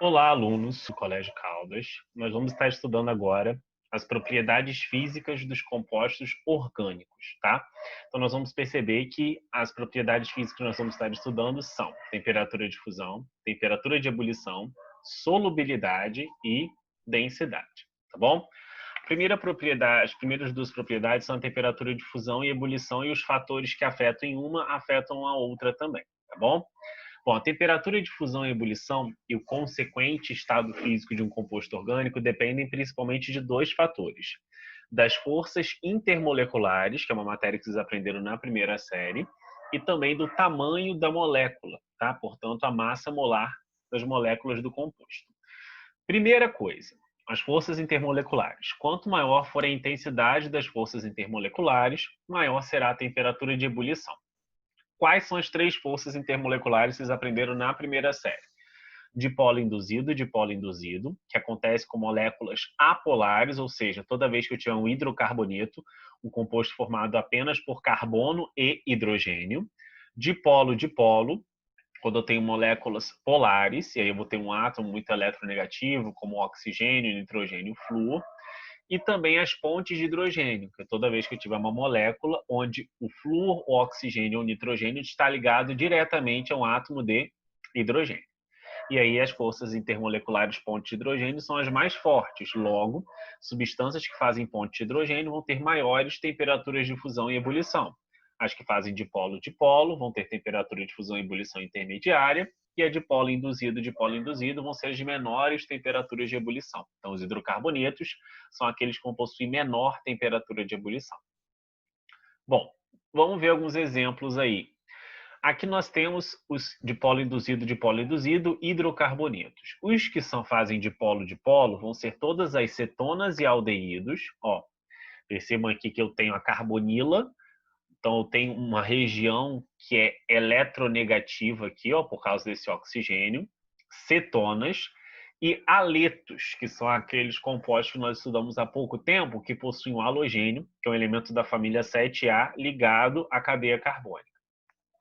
Olá, alunos do Colégio Caldas. Nós vamos estar estudando agora as propriedades físicas dos compostos orgânicos, tá? Então, nós vamos perceber que as propriedades físicas que nós vamos estar estudando são temperatura de fusão, temperatura de ebulição, solubilidade e densidade, tá bom? As primeiras duas propriedades são a temperatura de fusão e ebulição e os fatores que afetam uma afetam a outra também, tá bom? Bom, a temperatura de fusão e ebulição e o consequente estado físico de um composto orgânico dependem principalmente de dois fatores: das forças intermoleculares, que é uma matéria que vocês aprenderam na primeira série, e também do tamanho da molécula, tá? Portanto, a massa molar das moléculas do composto. Primeira coisa, as forças intermoleculares. Quanto maior for a intensidade das forças intermoleculares, maior será a temperatura de ebulição. Quais são as três forças intermoleculares que vocês aprenderam na primeira série? Dipolo induzido, que acontece com moléculas apolares, ou seja, toda vez que eu tiver um hidrocarboneto, um composto formado apenas por carbono e hidrogênio. Dipolo, quando eu tenho moléculas polares, e aí eu vou ter um átomo muito eletronegativo, como oxigênio, nitrogênio, flúor. E também as pontes de hidrogênio, que é toda vez que eu tiver uma molécula onde o flúor, o oxigênio ou o nitrogênio está ligado diretamente a um átomo de hidrogênio. E aí as forças intermoleculares pontes de hidrogênio são as mais fortes. Logo, substâncias que fazem ponte de hidrogênio vão ter maiores temperaturas de fusão e ebulição. As que fazem dipolo-dipolo vão ter temperatura de fusão e ebulição intermediária, e a dipolo-induzido vão ser as de menores temperaturas de ebulição. Então, os hidrocarbonetos são aqueles que vão possuir menor temperatura de ebulição. Bom, vamos ver alguns exemplos aí. Aqui nós temos os dipolo induzido, hidrocarbonetos. Os que fazem dipolo-dipolo vão ser todas as cetonas e aldeídos. Ó, percebam aqui que eu tenho a carbonila, então eu tenho uma região que é eletronegativa aqui, ó, por causa desse oxigênio. Cetonas e aletos, que são aqueles compostos que nós estudamos há pouco tempo, que possuem um halogênio, que é um elemento da família 7A, ligado à cadeia carbônica.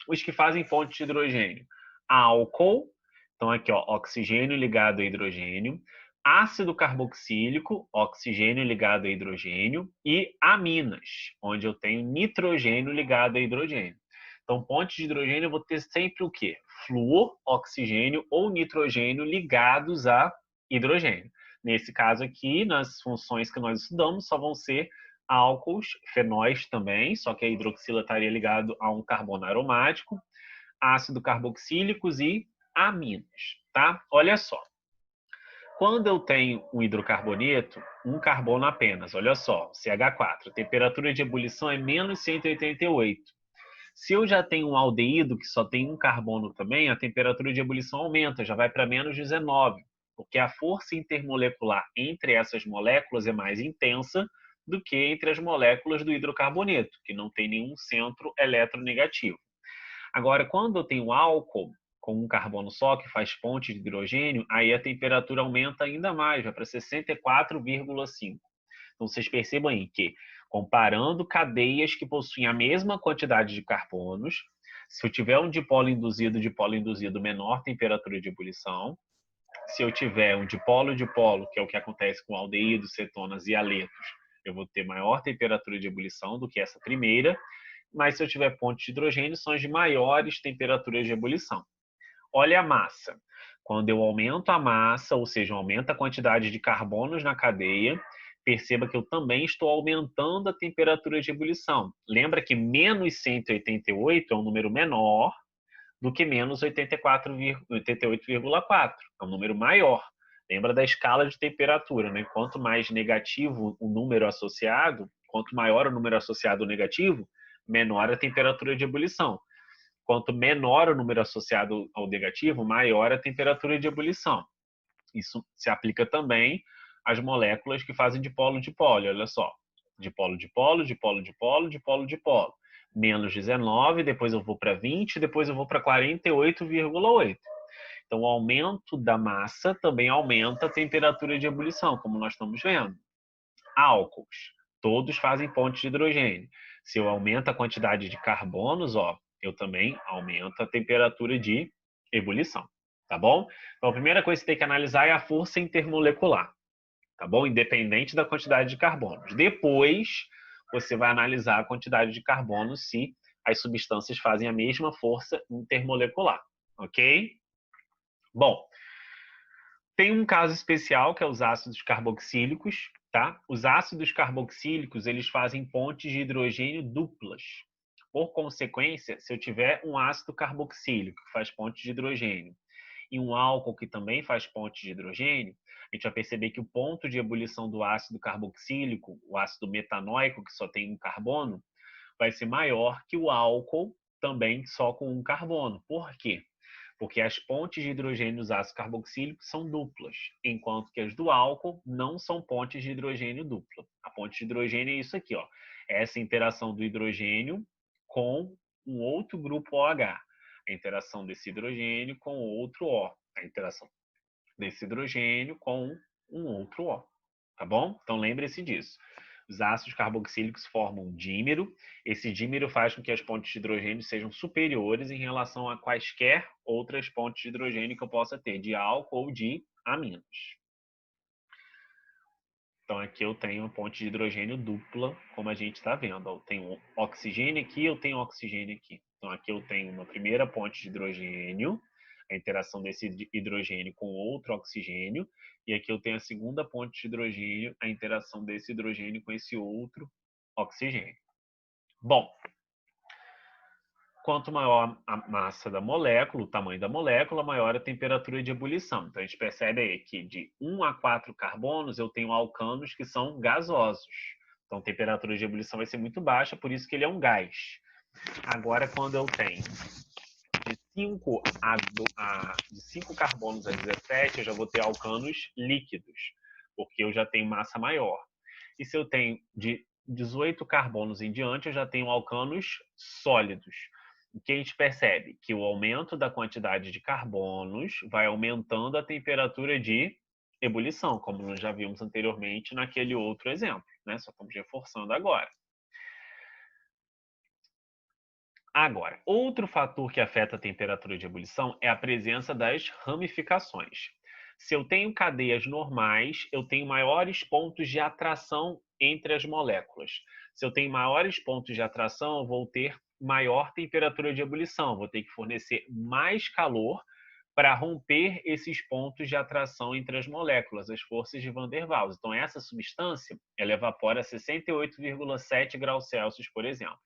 Os que fazem ponte de hidrogênio: álcool, então aqui ó, oxigênio ligado a hidrogênio, ácido carboxílico, oxigênio ligado a hidrogênio, e aminas, onde eu tenho nitrogênio ligado a hidrogênio. Então, ponte de hidrogênio eu vou ter sempre o quê? Flúor, oxigênio ou nitrogênio ligados a hidrogênio. Nesse caso aqui, nas funções que nós estudamos, só vão ser álcools, fenóis também, só que a hidroxila estaria ligado a um carbono aromático, ácido carboxílicos e aminas, tá? Olha só. Quando eu tenho um hidrocarboneto, um carbono apenas, olha só, CH4, a temperatura de ebulição é menos 188. Se eu já tenho um aldeído que só tem um carbono também, a temperatura de ebulição aumenta, já vai para menos 19, porque a força intermolecular entre essas moléculas é mais intensa do que entre as moléculas do hidrocarboneto, que não tem nenhum centro eletronegativo. Agora, quando eu tenho álcool com um carbono só, que faz ponte de hidrogênio, aí a temperatura aumenta ainda mais, vai para 64,5. Então, vocês percebam aí que, comparando cadeias que possuem a mesma quantidade de carbonos, se eu tiver um dipolo induzido, menor temperatura de ebulição. Se eu tiver um dipolo-dipolo, que é o que acontece com aldeídos, cetonas e aletos, eu vou ter maior temperatura de ebulição do que essa primeira, mas se eu tiver pontes de hidrogênio, são as de maiores temperaturas de ebulição. Olha a massa. Quando eu aumento a massa, ou seja, aumento a quantidade de carbonos na cadeia, perceba que eu também estou aumentando a temperatura de ebulição. Lembra que menos 188 é um número menor do que menos 88,4. É um número maior. Lembra da escala de temperatura, né? Quanto mais negativo o número associado, quanto maior o número associado ao negativo, menor a temperatura de ebulição. Quanto menor o número associado ao negativo, maior a temperatura de ebulição. Isso se aplica também às moléculas que fazem dipolo-dipolo. Olha só, dipolo-dipolo, dipolo-dipolo, dipolo-dipolo. Menos 19, depois eu vou para 20, depois eu vou para 48,8. Então, o aumento da massa também aumenta a temperatura de ebulição, como nós estamos vendo. Álcools, todos fazem ponte de hidrogênio. Se eu aumento a quantidade de carbonos, ó, eu também aumento a temperatura de ebulição. tá bom? Então, a primeira coisa que você tem que analisar é a força intermolecular, tá bom? Independente da quantidade de carbonos. Depois, você vai analisar a quantidade de carbono se as substâncias fazem a mesma força intermolecular, ok? Bom, tem um caso especial que é os ácidos carboxílicos, tá? Os ácidos carboxílicos, eles fazem pontes de hidrogênio duplas. Por consequência, se eu tiver um ácido carboxílico que faz ponte de hidrogênio e um álcool que também faz ponte de hidrogênio, a gente vai perceber que o ponto de ebulição do ácido carboxílico, o ácido metanóico, que só tem um carbono, vai ser maior que o álcool também só com um carbono. Por quê? Porque as pontes de hidrogênio dos ácidos carboxílicos são duplas, enquanto que as do álcool não são pontes de hidrogênio dupla. A ponte de hidrogênio é isso aqui, ó. É essa interação do hidrogênio com um outro grupo OH. A interação desse hidrogênio com outro O. A interação desse hidrogênio com um outro O. Tá bom? Então lembre-se disso. Os ácidos carboxílicos formam um dímero. Esse dímero faz com que as pontes de hidrogênio sejam superiores em relação a quaisquer outras pontes de hidrogênio que eu possa ter, de álcool ou de aminos. Então aqui eu tenho uma ponte de hidrogênio dupla, como a gente está vendo. Eu tenho oxigênio aqui, eu tenho oxigênio aqui. Então aqui eu tenho uma primeira ponte de hidrogênio, a interação desse hidrogênio com outro oxigênio, e aqui eu tenho a segunda ponte de hidrogênio, a interação desse hidrogênio com esse outro oxigênio. Bom, quanto maior a massa da molécula, o tamanho da molécula, maior a temperatura de ebulição. Então a gente percebe aí que de 1 a 4 carbonos eu tenho alcanos que são gasosos. Então a temperatura de ebulição vai ser muito baixa, por isso que ele é um gás. Agora, quando eu tenho de 5 carbonos a 17, eu já vou ter alcanos líquidos, porque eu já tenho massa maior. E se eu tenho de 18 carbonos em diante, eu já tenho alcanos sólidos. O que a gente percebe? Que o aumento da quantidade de carbonos vai aumentando a temperatura de ebulição, como nós já vimos anteriormente naquele outro exemplo, né? Só estamos reforçando agora. Agora, outro fator que afeta a temperatura de ebulição é a presença das ramificações. Se eu tenho cadeias normais, eu tenho maiores pontos de atração entre as moléculas. Se eu tenho maiores pontos de atração, eu vou ter maior temperatura de ebulição, vou ter que fornecer mais calor para romper esses pontos de atração entre as moléculas, as forças de Van der Waals. Então, essa substância, ela evapora a 68,7 graus Celsius, por exemplo.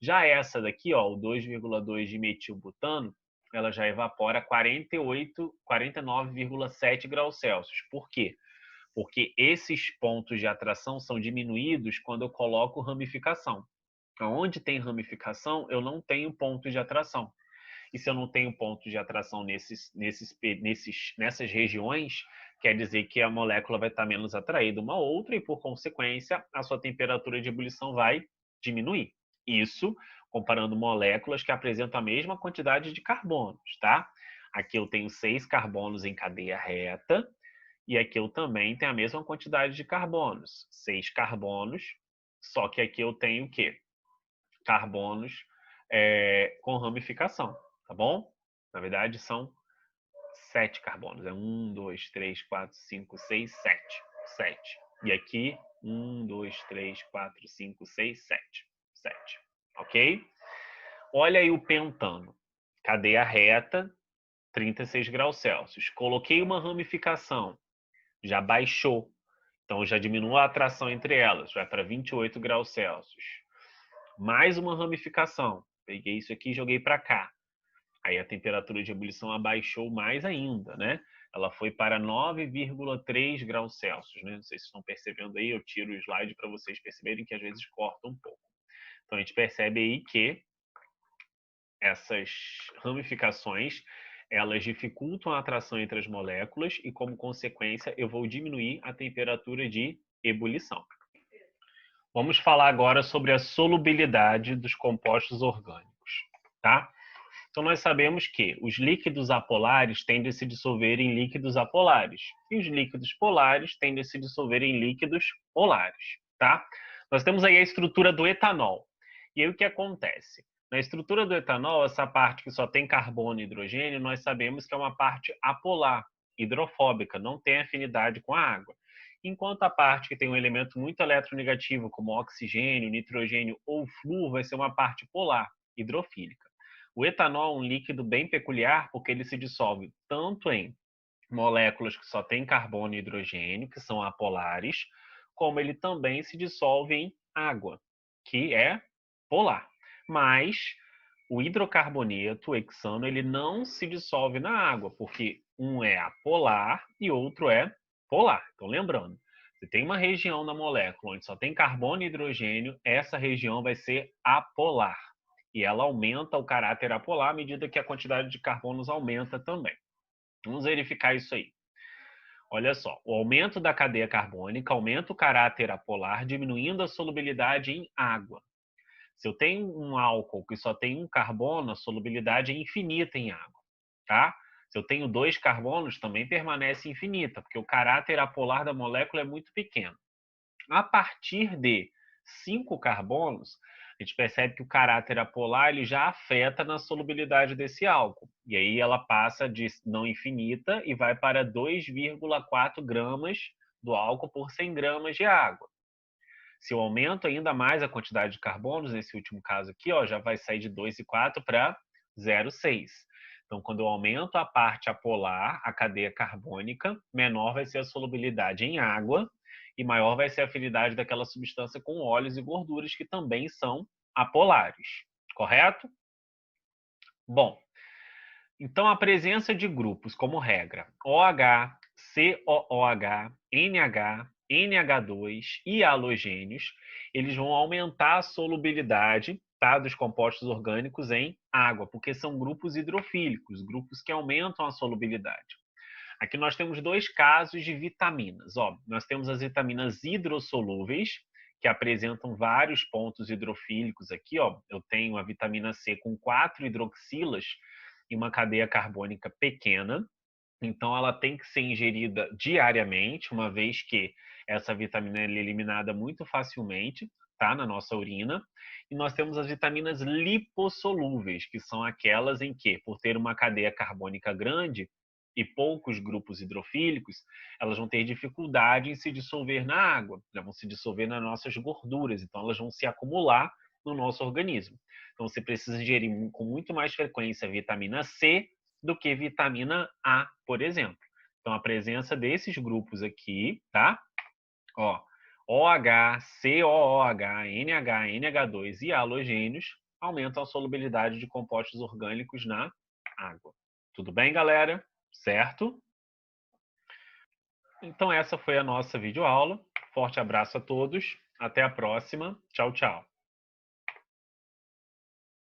Já essa daqui, ó, o 2,2 de metilbutano, ela já evapora 49,7 graus Celsius. Por quê? Porque esses pontos de atração são diminuídos quando eu coloco ramificação. Onde tem ramificação, eu não tenho ponto de atração. E se eu não tenho ponto de atração nessas regiões, quer dizer que a molécula vai estar menos atraída uma a outra e, por consequência, a sua temperatura de ebulição vai diminuir. Isso comparando moléculas que apresentam a mesma quantidade de carbonos, tá? Aqui eu tenho 6 carbonos em cadeia reta e aqui eu também tenho a mesma quantidade de carbonos, 6 carbonos, só que aqui eu tenho o quê? Carbonos com ramificação, tá bom? Na verdade, são 7 carbonos. É 1, 2, 3, 4, 5, 6, 7. 7. E aqui, 1, 2, 3, 4, 5, 6, 7. 7. Ok? Olha aí o pentano. Cadeia reta, 36 graus Celsius. Coloquei uma ramificação, já baixou. Então, já diminuiu a atração entre elas, vai para 28 graus Celsius. Mais uma ramificação. Peguei isso aqui e joguei para cá. Aí a temperatura de ebulição abaixou mais ainda, né? Ela foi para 9,3 graus Celsius, né? Não sei se estão percebendo aí, eu tiro o slide para vocês perceberem que às vezes corta um pouco. Então a gente percebe aí que essas ramificações, elas dificultam a atração entre as moléculas e, como consequência, eu vou diminuir a temperatura de ebulição. Vamos falar agora sobre a solubilidade dos compostos orgânicos, tá? Então, nós sabemos que os líquidos apolares tendem a se dissolver em líquidos apolares e os líquidos polares tendem a se dissolver em líquidos polares, tá? Nós temos aí a estrutura do etanol. E aí o que acontece? Na estrutura do etanol, essa parte que só tem carbono e hidrogênio, nós sabemos que é uma parte apolar, hidrofóbica, não tem afinidade com a água. Enquanto a parte que tem um elemento muito eletronegativo, como oxigênio, nitrogênio ou flúor, vai ser uma parte polar, hidrofílica. O etanol é um líquido bem peculiar porque ele se dissolve tanto em moléculas que só têm carbono e hidrogênio, que são apolares, como ele também se dissolve em água, que é polar. Mas o hidrocarboneto, o hexano, ele não se dissolve na água, porque um é apolar e outro é polar. Então, lembrando, se tem uma região na molécula onde só tem carbono e hidrogênio, essa região vai ser apolar. E ela aumenta o caráter apolar à medida que a quantidade de carbonos aumenta também. Vamos verificar isso aí. Olha só, o aumento da cadeia carbônica aumenta o caráter apolar, diminuindo a solubilidade em água. Se eu tenho um álcool que só tem um carbono, a solubilidade é infinita em água, tá? Se eu tenho 2 carbonos, também permanece infinita, porque o caráter apolar da molécula é muito pequeno. A partir de 5 carbonos, a gente percebe que o caráter apolar ele já afeta na solubilidade desse álcool. E aí ela passa de não infinita e vai para 2,4 gramas do álcool por 100 gramas de água. Se eu aumento ainda mais a quantidade de carbonos, nesse último caso aqui, ó, já vai sair de 2,4 para 0,6. Então, quando eu aumento a parte apolar, a cadeia carbônica, menor vai ser a solubilidade em água e maior vai ser a afinidade daquela substância com óleos e gorduras que também são apolares. Correto? Bom, então a presença de grupos como regra OH, COOH, NH, NH2 e halogênios, eles vão aumentar a solubilidade, tá, dos compostos orgânicos em água, porque são grupos hidrofílicos, grupos que aumentam a solubilidade. Aqui nós temos 2 casos de vitaminas. Ó, nós temos as vitaminas hidrossolúveis, que apresentam vários pontos hidrofílicos aqui. Ó. Eu tenho a vitamina C com 4 hidroxilas e uma cadeia carbônica pequena. Então, ela tem que ser ingerida diariamente, uma vez que essa vitamina é eliminada muito facilmente, tá, na nossa urina. E nós temos as vitaminas lipossolúveis, que são aquelas em que, por ter uma cadeia carbônica grande e poucos grupos hidrofílicos, elas vão ter dificuldade em se dissolver na água, elas vão se dissolver nas nossas gorduras, então elas vão se acumular no nosso organismo. Então, você precisa ingerir com muito mais frequência vitamina C do que vitamina A, por exemplo. Então, a presença desses grupos aqui, tá? Ó, OH, COOH, NH, NH2 e halogênios aumentam a solubilidade de compostos orgânicos na água. Tudo bem, galera? Certo? Então, essa foi a nossa videoaula. Forte abraço a todos. Até a próxima. Tchau, tchau.